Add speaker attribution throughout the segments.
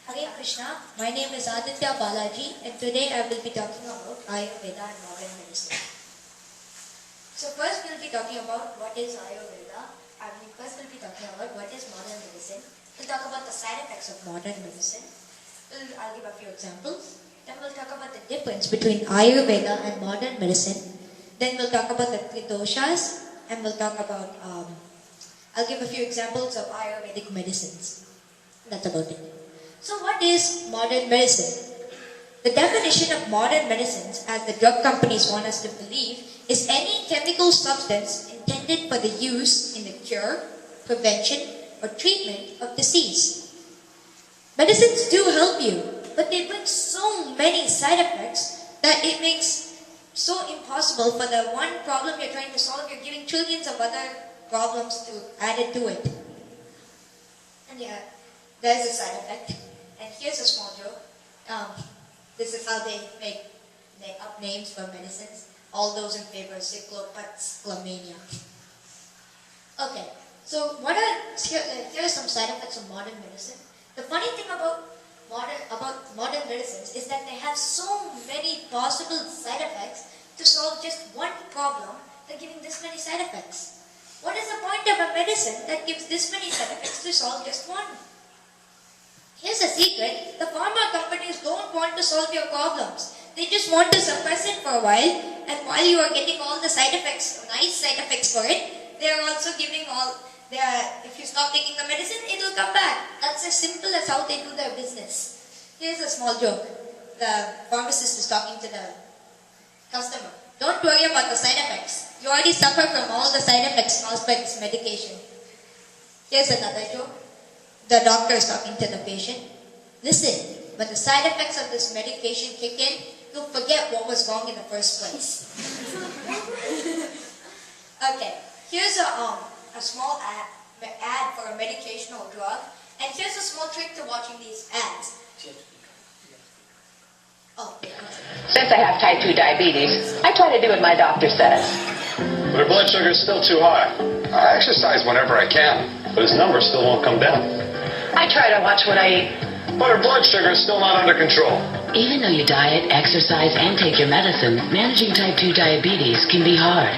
Speaker 1: Hare Krishna, my name is Adithya Balaji and today I will be talking about Ayurveda and modern medicine. So first we will be talking about what is Ayurveda and first we will be talking about what is modern medicine. We'll talk about the side effects of modern medicine. I'll give a few examples. Then we'll talk about the difference between Ayurveda and modern medicine. Then we'll talk about the three doshas and we'll talk about, I'll give a few examples of Ayurvedic medicines. That's about it. So what is modern medicine? The definition of modern medicines, as the drug companies want us to believe, is any chemical substance intended for the use in the cure, prevention, or treatment of disease. Medicines do help you, but they bring so many side effects that it makes so impossible for the one problem you're trying to solve, you're giving trillions of other problems to add it to it. And yeah, there's a side effect. And here's a small joke. This is how they make up names for medicines. All those in favor of cyclopatschlamania. Okay, so here are some side effects of modern medicine. The funny thing about modern medicines is that they have so many possible side effects to solve just one problem. They're giving this many side effects. What is the point of a medicine that gives this many side effects to solve just one? Here's a secret. The pharma companies don't want to solve your problems. They just want to suppress it for a while, and while you are getting all the side effects, nice side effects for it, they are also giving if you stop taking the medicine, it will come back. That's as simple as how they do their business. Here's a small joke. The pharmacist is talking to the customer. Don't worry about the side effects. You already suffer from all the side effects caused by this medication. Here's another joke. The doctor is talking to the patient. Listen, when the side effects of this medication kick in, you'll forget what was wrong in the first place. Okay, here's a small ad for a medication or drug, and here's a small trick to watching these ads.
Speaker 2: Since I have type 2 diabetes, I try to do what my doctor says.
Speaker 3: But her blood sugar is still too high. I exercise whenever I can, but his number still won't come down.
Speaker 2: I try to watch what I eat.
Speaker 3: But her blood sugar is still not under control.
Speaker 4: Even though you diet, exercise, and take your medicine, managing type 2 diabetes can be hard.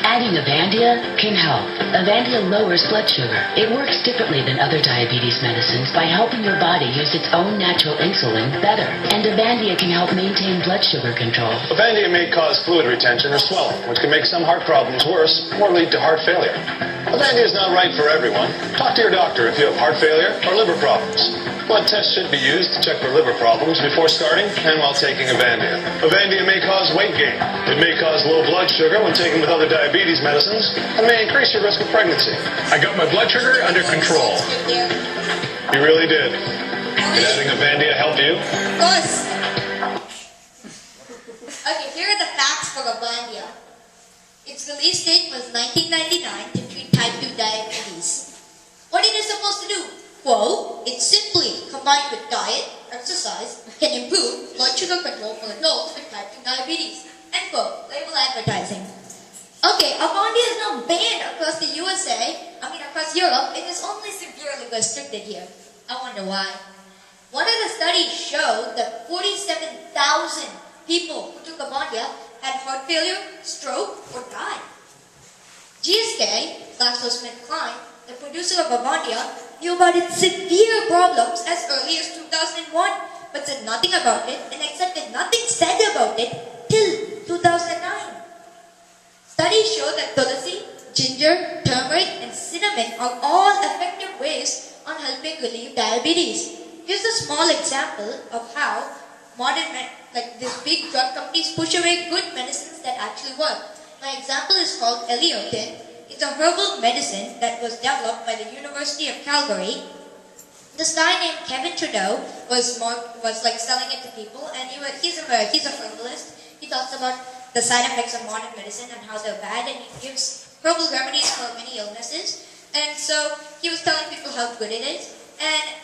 Speaker 4: Adding Avandia can help. Avandia lowers blood sugar. It works differently than other diabetes medicines by helping your body use its own natural insulin better. And Avandia can help maintain blood sugar control.
Speaker 3: Avandia may cause fluid retention or swelling, which can make some heart problems worse or lead to heart failure. Avandia is not right for everyone. Talk to your doctor if you have heart failure or liver problems. Blood tests should be used to check for liver problems before starting and while taking Avandia. Avandia may cause weight gain. It may cause low blood sugar when taken with other diabetes medicines and may increase your risk of pregnancy. I got my blood sugar under control. You really did. Did adding Avandia help you?
Speaker 1: Of course. Okay, here are the facts for Avandia. Its release date was 1999 to treat type 2 diabetes. What it is supposed to do? Quote, it simply, combined with diet, exercise, can improve blood sugar control for adults with type 2 diabetes. End quote. Label advertising. Okay, Avandia is now banned across the across Europe. It is only severely restricted here. I wonder why. One of the studies showed that 47,000 people who took Avandia had heart failure, stroke, or died. GSK, GlaxoSmithKline, the producer of Avandia, knew about its severe problems as early as 2001, but said nothing about it and accepted nothing said about it till 2009. Studies show that tulsi, ginger, turmeric, and cinnamon are all effective ways on helping relieve diabetes. Here's a small example of how these big drug companies push away good medicines that actually work. My example is called Eliotin. It's a herbal medicine that was developed by the University of Calgary. This guy named Kevin Trudeau was selling it to people, and he's a herbalist. He talks about the side effects of modern medicine and how they're bad, and he gives herbal remedies for many illnesses. And so he was telling people how good it is. And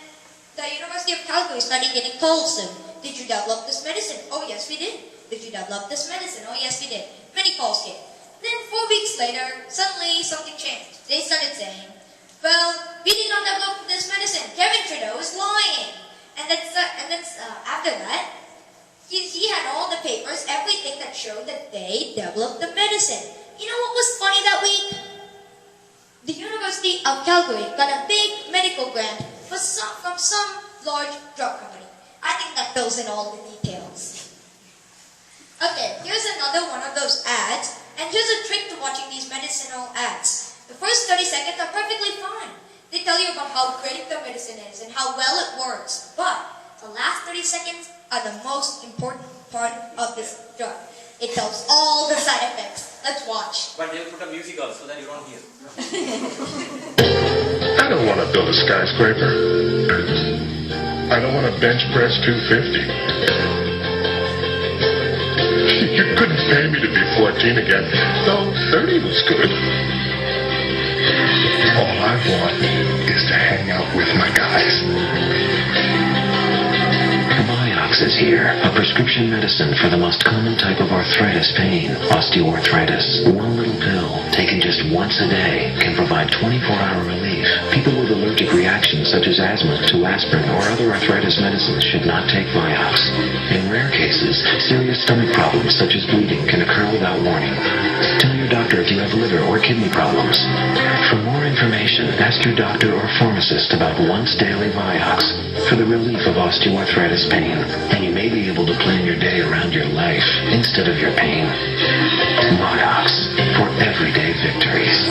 Speaker 1: the University of Calgary started getting calls soon. Did you develop this medicine? Oh yes, we did. Did you develop this medicine? Oh yes, we did. Many calls came. Then 4 weeks later, suddenly something changed. They started saying, well, we did not develop this medicine. Kevin Trudeau is lying. And after that, he had all the papers, everything that showed that they developed the medicine. You know what was funny that week? The University of Calgary got a big medical grant from some large drug company. I think that fills in all the details. Okay, here's another one of those ads, and here's a trick to watching these medicinal ads. The first 30 seconds are perfectly fine. They tell you about how great the medicine is and how well it works, but the last 30 seconds are the most important part of this drug. It tells all the side effects. Let's watch.
Speaker 5: But they'll put a music also so that you don't hear.
Speaker 3: I don't want to build a skyscraper. I don't want to bench press 250. You couldn't pay me to be 14 again, though 30 was good. All I want is to hang out with my guys.
Speaker 6: Vioxx is here, a prescription medicine for the most common type of arthritis pain, osteoarthritis. One little pill, taken just once a day, can provide 24-hour relief. People with allergic reactions such as asthma to aspirin or other arthritis medicines should not take Vioxx. In rare cases, serious stomach problems such as bleeding can occur without warning. Tell your doctor if you have liver or kidney problems. For more information, ask your doctor or pharmacist about once daily Vioxx for the relief of osteoarthritis pain, and you may be able to plan your day around your life instead of your pain. Vioxx for everyday victories.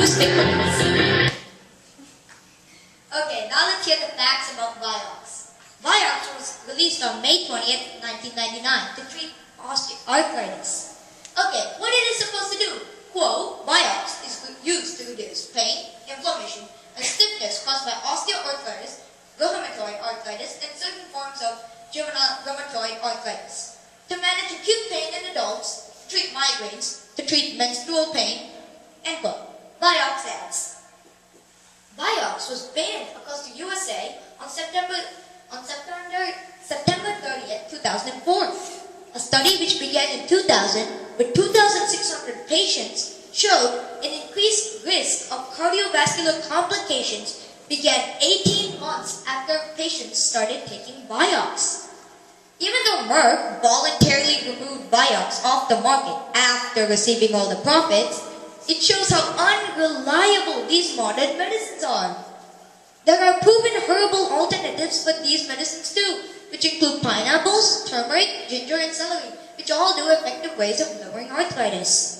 Speaker 1: Okay, now let's hear the facts about Vioxx. Vioxx was released on May 20th, 1999 to treat osteoarthritis. Okay, what it is supposed to do? Quote, Vioxx is used to reduce pain, inflammation, and stiffness caused by osteoarthritis, rheumatoid arthritis, and certain forms of juvenile rheumatoid arthritis. To manage acute pain in adults, treat migraines, to treat menstrual pain, end quote. Vioxx adds. Vioxx was banned across the USA on September 30th, 2004. A study which began in 2000 with 2,600 patients showed an increased risk of cardiovascular complications began 18 months after patients started taking Vioxx. Even though Merck voluntarily removed Vioxx off the market after receiving all the profits, it shows how unreliable these modern medicines are. There are proven herbal alternatives for these medicines too, which include pineapples, turmeric, ginger, and celery, which all do effective ways of lowering arthritis.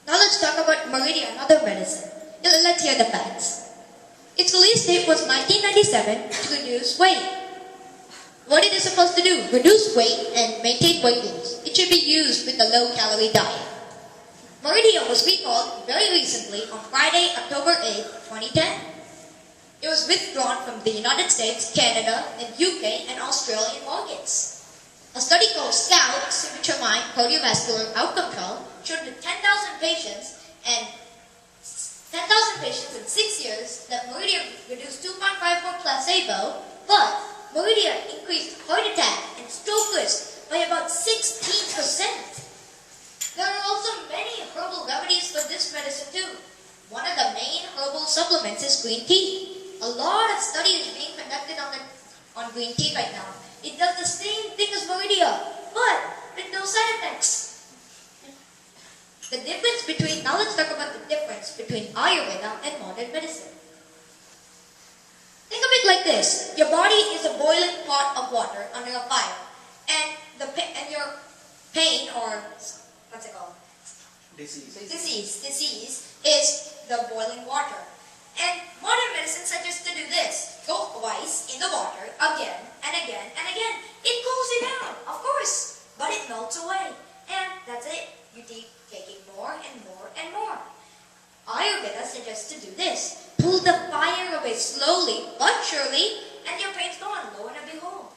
Speaker 1: Now let's talk about Meridia, another medicine. Let's hear the facts. Its release date was 1997 to reduce weight. What it is supposed to do? Reduce weight and maintain weight loss. It should be used with a low-calorie diet. Meridia was recalled very recently on Friday, October 8, 2010. It was withdrawn from the United States, Canada, and UK and Australian markets. A study called SCOUT, Symmetromine Cardiovascular Outcome Trial, showed that 10,000 patients in 6 years that Meridia reduced 2.54 placebo, but Meridia increased heart attack and stroke risk by about 16%. There are also many herbal remedies for this medicine too. One of the main herbal supplements is green tea. A lot of studies being conducted on green tea right now. It does the same thing as Meridia, but with no side effects. Now let's talk about the difference between Ayurveda and modern medicine. Think of it like this. Your body is a boiling pot of water under a fire, and your pain, or what's it called? Disease is the boiling water. And modern medicine suggests to do this. Go twice in the water, again and again and again. It cools you down, of course, but it melts away. And that's it. You keep taking more and more and more. Ayurveda suggests to do this. Pull the fire away slowly but surely, and your pain's gone, lo and behold.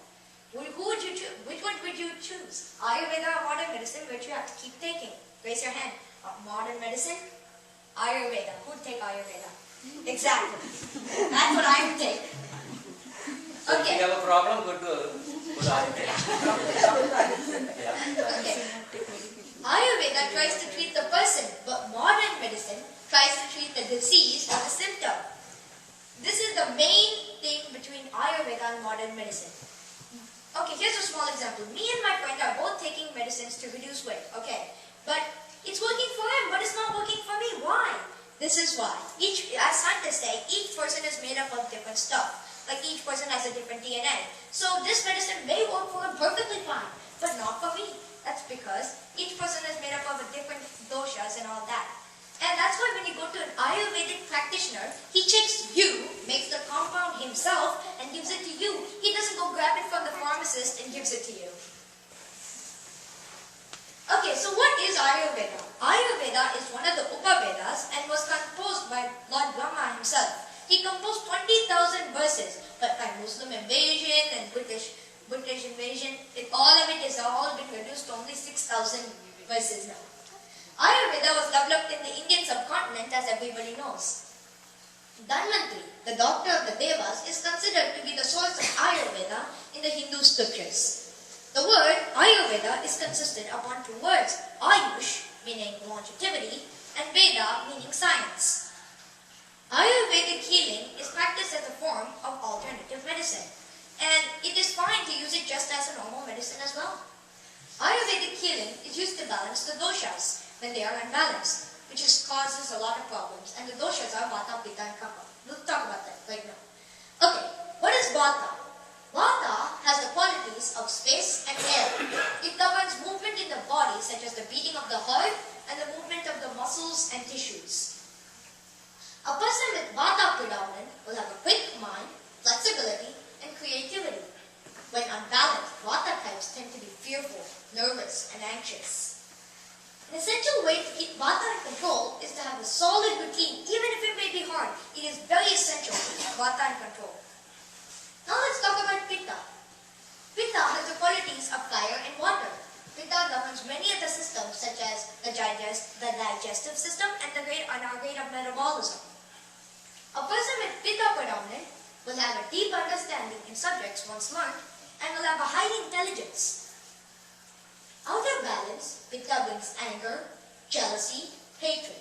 Speaker 1: Which one would you choose? Ayurveda or modern medicine, which you have to keep taking? Raise your hand. Modern medicine? Ayurveda. Who'd take Ayurveda? Exactly. That's what I would take.
Speaker 5: So if you have a problem, go to Ayurveda.
Speaker 1: Okay. Ayurveda tries to treat the person, but modern medicine tries to treat the disease or the symptom. This is the main thing between Ayurveda and modern medicine. Okay, here's a small example. Me and my friend are both taking medicines to reduce weight. Okay, but it's working for him, but it's not working for me. Why? This is why. As scientists say, each person is made up of different stuff. Like each person has a different DNA. So this medicine may work for him perfectly fine, but not for me. That's because each person is made up of a different doshas and all that. And that's why when you go to an Ayurvedic practitioner, he checks you, makes the compound himself, and gives it to you. He doesn't go grab it from the pharmacist and gives it to you. Okay, so what is Ayurveda? Ayurveda is one of the Upavedas and was composed by Lord Brahma himself. He composed 20,000 verses, but by Muslim invasion and British invasion, all of it has all been reduced to only 6,000 verses now. Ayurveda was developed in the Indian subcontinent, as everybody knows. Dhanvantri, the doctor of the Devas, is considered to be the source of Ayurveda in the Hindu scriptures. The word Ayurveda is consisted upon two words, Ayush, meaning longevity, and Veda, meaning science. Ayurvedic healing is practiced as a form of alternative medicine, and it is fine to use it just as a normal medicine as well. Ayurvedic healing is used to balance the doshas when they are unbalanced, which causes a lot of problems, and the doshas are Vata, Pitta, and Kapha. We'll talk about that right now. Okay, what is Vata? Vata has the qualities of space and air. It governs movement in the body, such as the beating of the heart and the movement of the muscles and tissues. A person with Vata predominant will have a quick mind, flexibility, and creativity. When unbalanced, Vata types tend to be fearful, nervous, and anxious. An essential way to keep Vata in control is to have a solid routine, even if it may be hard. It is very essential to keep Vata in control. Now let's talk about Pitta. Pitta has the qualities of fire and water. Pitta governs many of the systems, such as the digestive system and our rate of metabolism. A person with Pitta predominant will have a deep understanding in subjects once learned and will have a high intelligence. Out of balance, Pitta brings anger, jealousy, hatred.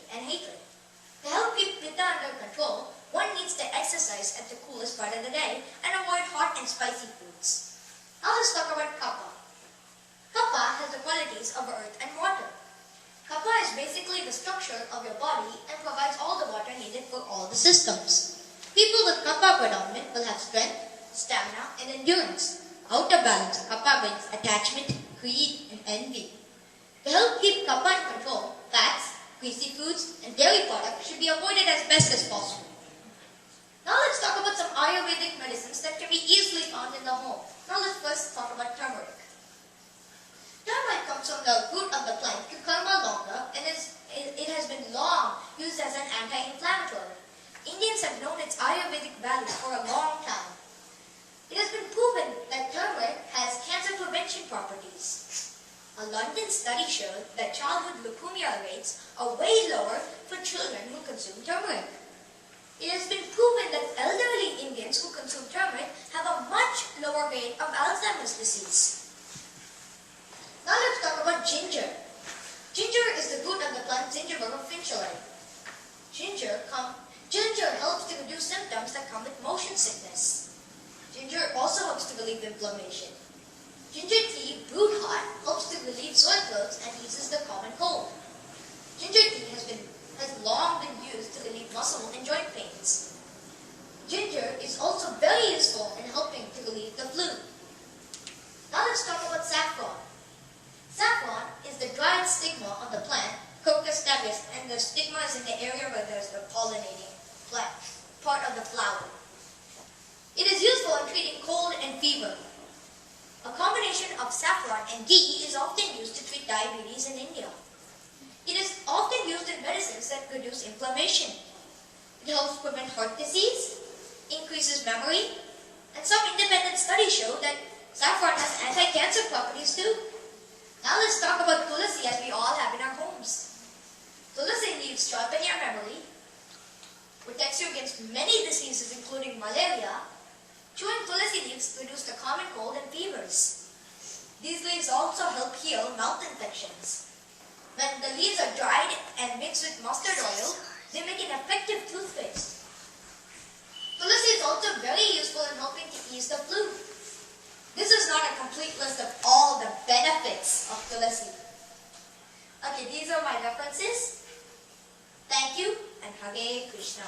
Speaker 1: To help keep Pitta under control, one needs to exercise at the coolest part of the day and avoid hot and spicy foods. Now let's talk about Kapha. Kapha has the qualities of earth and water. Kapha is basically the structure of your body and provides all the water needed for all the systems. People with Kapha predominant will have strength, stamina, and endurance. Out of balance, Kapha brings attachment, greed, and envy. To help keep Kapha in control, fats, greasy foods, and dairy products should be avoided as best as possible. Now let's talk about some Ayurvedic medicines that can be easily found in the home. Now let's first talk about turmeric. Turmeric comes from the root of the plant Cucumber longa and it has been long used as an anti-inflammatory. Indians have known its Ayurvedic value for a long time. It has been proven that turmeric has cancer prevention properties. A London study showed that childhood leukemia rates are way lower for children who consume turmeric. It has been proven that elderly Indians who consume turmeric have a much lower rate of Alzheimer's disease. Now let's talk about ginger. Ginger is the root of the plant Zingiber fincheri. Ginger helps to reduce symptoms that come with motion sickness. Ginger also helps to relieve inflammation. Ginger tea, brewed hot, helps to relieve sore throats and eases the common cold. Ginger tea has long been used to relieve muscle and joint pains. Ginger is also very useful in helping to relieve the flu. Now let's talk about saffron. Saffron is the dried stigma on the plant, Crocus stabus, and the stigma is in the area where there's the pollinating plant, part of the flower. It is useful in treating cold and fever. A combination of saffron and ghee is often used to treat diabetes in India. It is often used in medicines that reduce inflammation. It helps prevent heart disease, increases memory, and some independent studies show that saffron has anti-cancer properties too. Now let's talk about tulsi as we all have in our homes. Tulsi leaves sharpen your memory, protects you against many diseases including malaria. Chewing tulsi leaves reduce the common cold and fevers. These leaves also help heal mouth infections. When the leaves are dried and mixed with mustard oil, they make an effective toothpaste. Tulsi is also very useful in helping to ease the flu. This is not a complete list of all the benefits of tulasi. Okay, these are my references. Thank you and Hare Krishna.